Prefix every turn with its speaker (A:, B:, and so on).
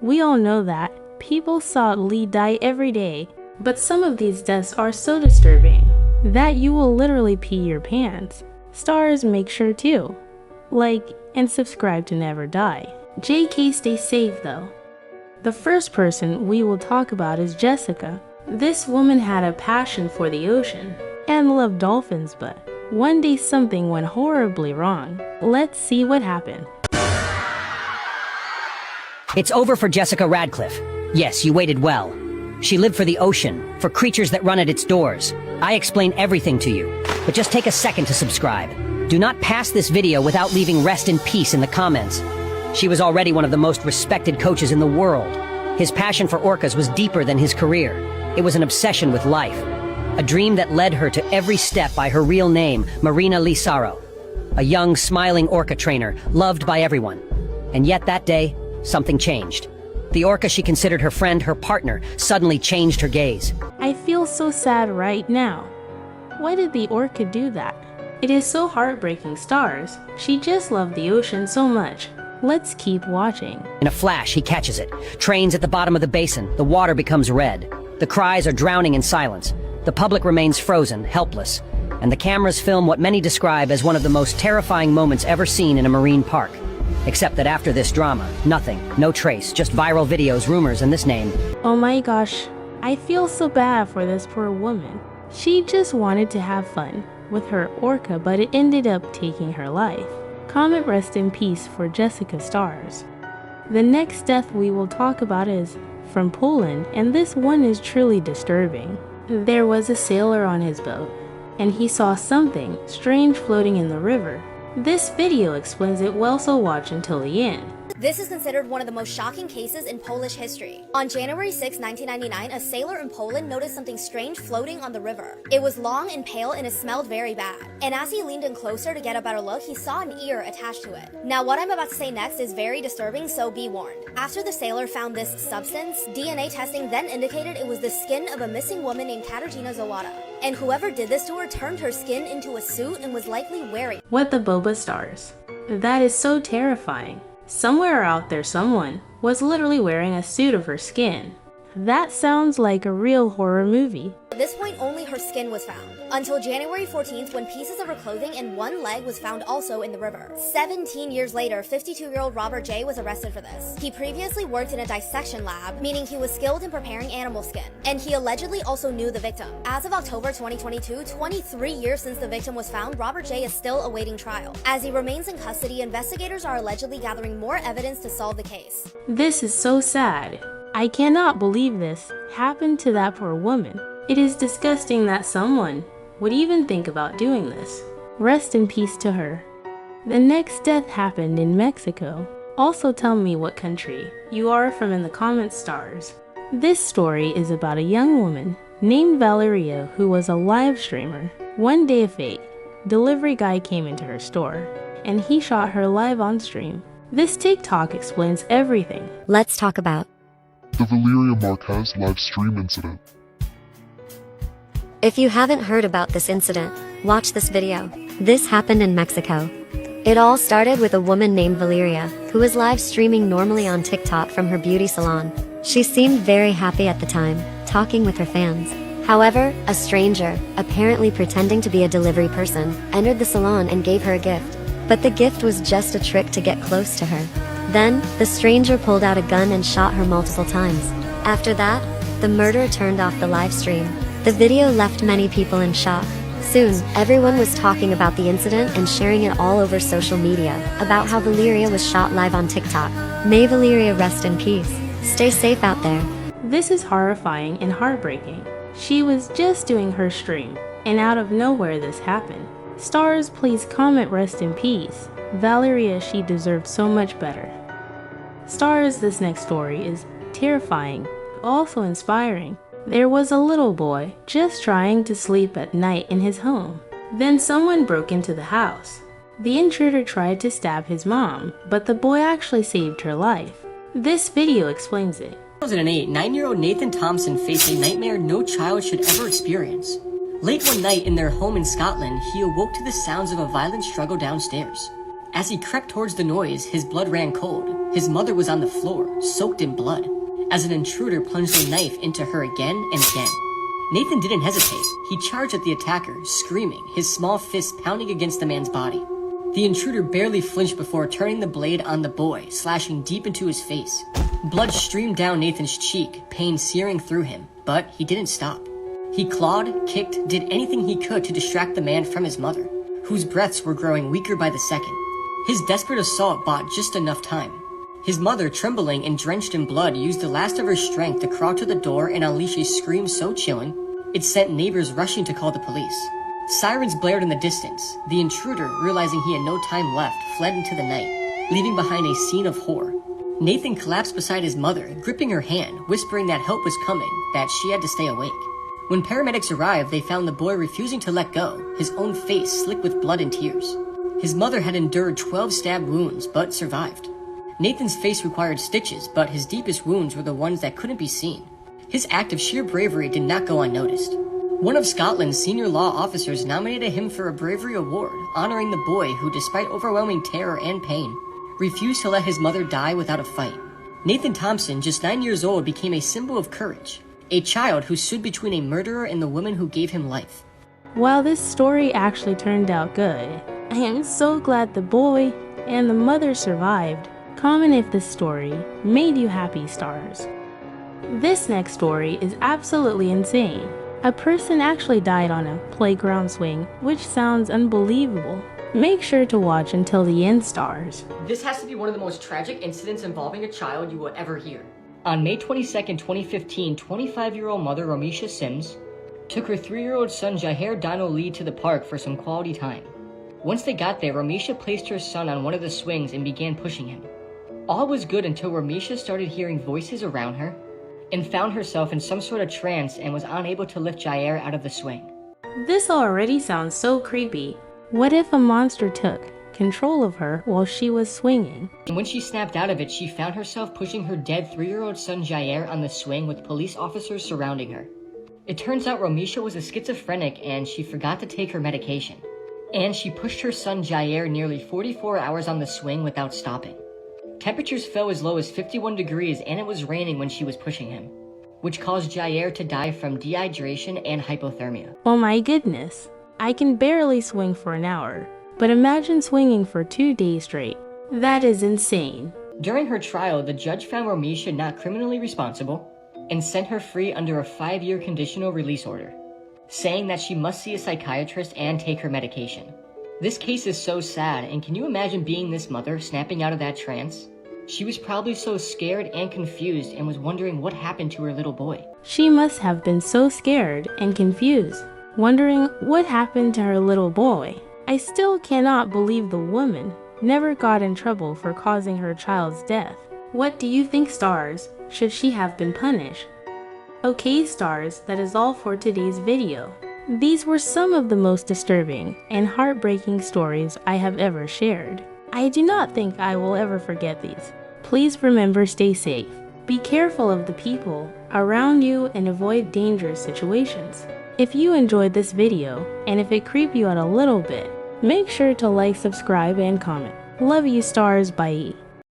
A: We all know that. People saw Lee die every day, but some of these deaths are so disturbing that you will literally pee your pants. Stars, make sure to like and subscribe to never die. JK, stay safe though. The first person we will talk about is Jessica. This woman had a passion for the ocean and loved dolphins, but one day something went horribly wrong. Let's see what happened.
B: It's over for Jessica Radcliffe. Yes, you waited well. She lived for the ocean, for creatures that run at its doors. I explain everything to you, but just take a second to subscribe. Do not pass this video without leaving rest in peace in the comments. She was already one of the most respected coaches in the world. His passion for orcas was deeper than his career. It was an obsession with life. A dream that led her to every step by her real name, Marina Lee Sorrow. A young, smiling orca trainer, loved by everyone. And yet that day, something changed. The orca she considered her friend, her partner, suddenly changed her gaze.
A: I feel so sad right now. Why did the orca do that? It is so heartbreaking, Stars. She just loved the ocean so much. Let's keep watching.
B: In a flash, he catches it. Trains at the bottom of the basin. The water becomes red. The cries are drowning in silence. The public remains frozen, helpless. And the cameras film what many describe as one of the most terrifying moments ever seen in a marine park. Except that after this drama, nothing, no trace, just viral videos, rumors, and this name.
A: Oh my gosh, I feel so bad for this poor woman. She just wanted to have fun with her orca, but it ended up taking her life. Comment rest in peace for Jessica Stars. The next death we will talk about is from Poland, and this one is truly disturbing. There was a sailor on his boat, and he saw something strange floating in the river. This video explains it well, so watch until the end.
C: This is considered one of the most shocking cases in Polish history. On January 6, 1999, a sailor in Poland noticed something strange floating on the river. It was long and pale and it smelled very bad. And as he leaned in closer to get a better look, he saw an ear attached to it. Now what I'm about to say next is very disturbing, so be warned. After the sailor found this substance, DNA testing then indicated it was the skin of a missing woman named Katarzyna Zawada. And whoever did this to her turned her skin into a suit and was likely wearing
A: 𝘀𝗂𝗯𝗶𝗯𝗲𝗿. Stars. That is so terrifying. Somewhere out there someone was literally wearing a suit of her skin. That sounds like a real horror movie.
C: At this point, only her skin was found, until January 14th when pieces of her clothing and one leg was found also in the river. 17 years later, 52-year-old Robert J. was arrested for this. He previously worked in a dissection lab, meaning he was skilled in preparing animal skin, and he allegedly also knew the victim. As of October 2022, 23 years since the victim was found, Robert J. is still awaiting trial. As he remains in custody, investigators are allegedly gathering more evidence to solve the case.
A: This is so sad. I cannot believe this happened to that poor woman. It is disgusting that someone would even think about doing this. Rest in peace to her. The next death happened in Mexico. Also tell me what country you are from in the comments, Stars. This story is about a young woman named Valeria who was a live streamer. One day of fate, delivery guy came into her store and he shot her live on stream. This TikTok explains everything.
D: Let's talk about
E: the Valeria Marquez live stream incident.
D: If you haven't heard about this incident, watch this video. This happened in Mexico. It all started with a woman named Valeria, who was live streaming normally on TikTok from her beauty salon. She seemed very happy at the time, talking with her fans. However, a stranger, apparently pretending to be a delivery person, entered the salon and gave her a gift. But the gift was just a trick to get close to her. Then, the stranger pulled out a gun and shot her multiple times. After that, the murderer turned off the live stream. The video left many people in shock. Soon, everyone was talking about the incident and sharing it all over social media about how Valeria was shot live on TikTok. May Valeria rest in peace. Stay safe out there.
A: This is horrifying and heartbreaking. She was just doing her stream, and out of nowhere this happened. Stars, please comment rest in peace. Valeria, she deserved so much better. Stars, this next story is terrifying, also inspiring. There was a little boy just trying to sleep at night in his home. Then someone broke into the house. The intruder tried to stab his mom, but the boy actually saved her life. This video explains it.
F: In 2008, 9-year-old Nathan Thompson faced a nightmare no child should ever experience. Late one night in their home in Scotland, he awoke to the sounds of a violent struggle downstairs. As he crept towards the noise, his blood ran cold. His mother was on the floor, soaked in blood, as an intruder plunged a knife into her again and again. Nathan didn't hesitate. He charged at the attacker, screaming, his small fist pounding against the man's body. The intruder barely flinched before turning the blade on the boy, slashing deep into his face. Blood streamed down Nathan's cheek, pain searing through him, but he didn't stop. He clawed, kicked, did anything he could to distract the man from his mother, whose breaths were growing weaker by the second. His desperate assault bought just enough time. His mother, trembling and drenched in blood, used the last of her strength to crawl to the door and unleash a scream so chilling, it sent neighbors rushing to call the police. Sirens blared in the distance. The intruder, realizing he had no time left, fled into the night, leaving behind a scene of horror. Nathan collapsed beside his mother, gripping her hand, whispering that help was coming, that she had to stay awake. When paramedics arrived, they found the boy refusing to let go, his own face slick with blood and tears. His mother had endured 12 stab wounds, but survived. Nathan's face required stitches, but his deepest wounds were the ones that couldn't be seen. His act of sheer bravery did not go unnoticed. One of Scotland's senior law officers nominated him for a bravery award, honoring the boy who, despite overwhelming terror and pain, refused to let his mother die without a fight. Nathan Thompson, just 9 years old, became a symbol of courage, a child who stood between a murderer and the woman who gave him life.
A: While this story actually turned out good, I am so glad the boy and the mother survived. Comment if this story made you happy, stars. This next story is absolutely insane. A person actually died on a playground swing, which sounds unbelievable. Make sure to watch until the end, stars.
F: This has to be one of the most tragic incidents involving a child you will ever hear. On May 22, 2015, 25-year-old mother 𝗴cie Sie𝗹 took her 3-year-old son 𝗀𝗂𝗯𝗀𝗿𝗿 to the park for some quality time. Once they got there, 𝗴cie placed her son on one of the swings and began pushing him. All was good until 𝗴cie started hearing voices around her and found herself in some sort of trance and was unable to lift 𝗀𝗂𝗯𝗀𝗿 out of the swing.
A: This already sounds so creepy. What if a monster took control of her while she was swinging?
F: And when she snapped out of it, she found herself pushing her dead 3-year-old son 𝗀𝗂𝗯𝗀𝗿 on the swing with police officers surrounding her. It turns out 𝗴cie was a schizophrenic and she forgot to take her medication. And she pushed her son 𝗀𝗂𝗯𝗀𝗿 nearly 44 hours on the swing without stopping. Temperatures fell as low as 51 degrees and it was raining when she was pushing him, which caused 𝗀𝗂𝗯𝗀𝗏 to die from dehydration and hypothermia.
A: Oh my goodness, I can barely swing for an hour, but imagine swinging for 2 days straight. That is insane.
F: During her trial, the judge found 𝗴cie not criminally responsible and sent her free under a 5-year conditional release order, saying that she must see a psychiatrist and take her medication. This case is so sad, and can you imagine being this mother snapping out of that trance? She was probably so scared and confused and was wondering what happened to her little boy.
A: She must have been so scared and confused, wondering what happened to her little boy. I still cannot believe the woman never got in trouble for causing her child's death. What do you think, stars? Should she have been punished? Okay, stars, that is all for today's video. These were some of the most disturbing and heartbreaking stories I have ever shared. I do not think I will ever forget these. Please remember, stay safe. Be careful of the people around you and avoid dangerous situations. If you enjoyed this video, and if it creeped you out a little bit, make sure to like, subscribe, and comment. Love you, stars. Bye.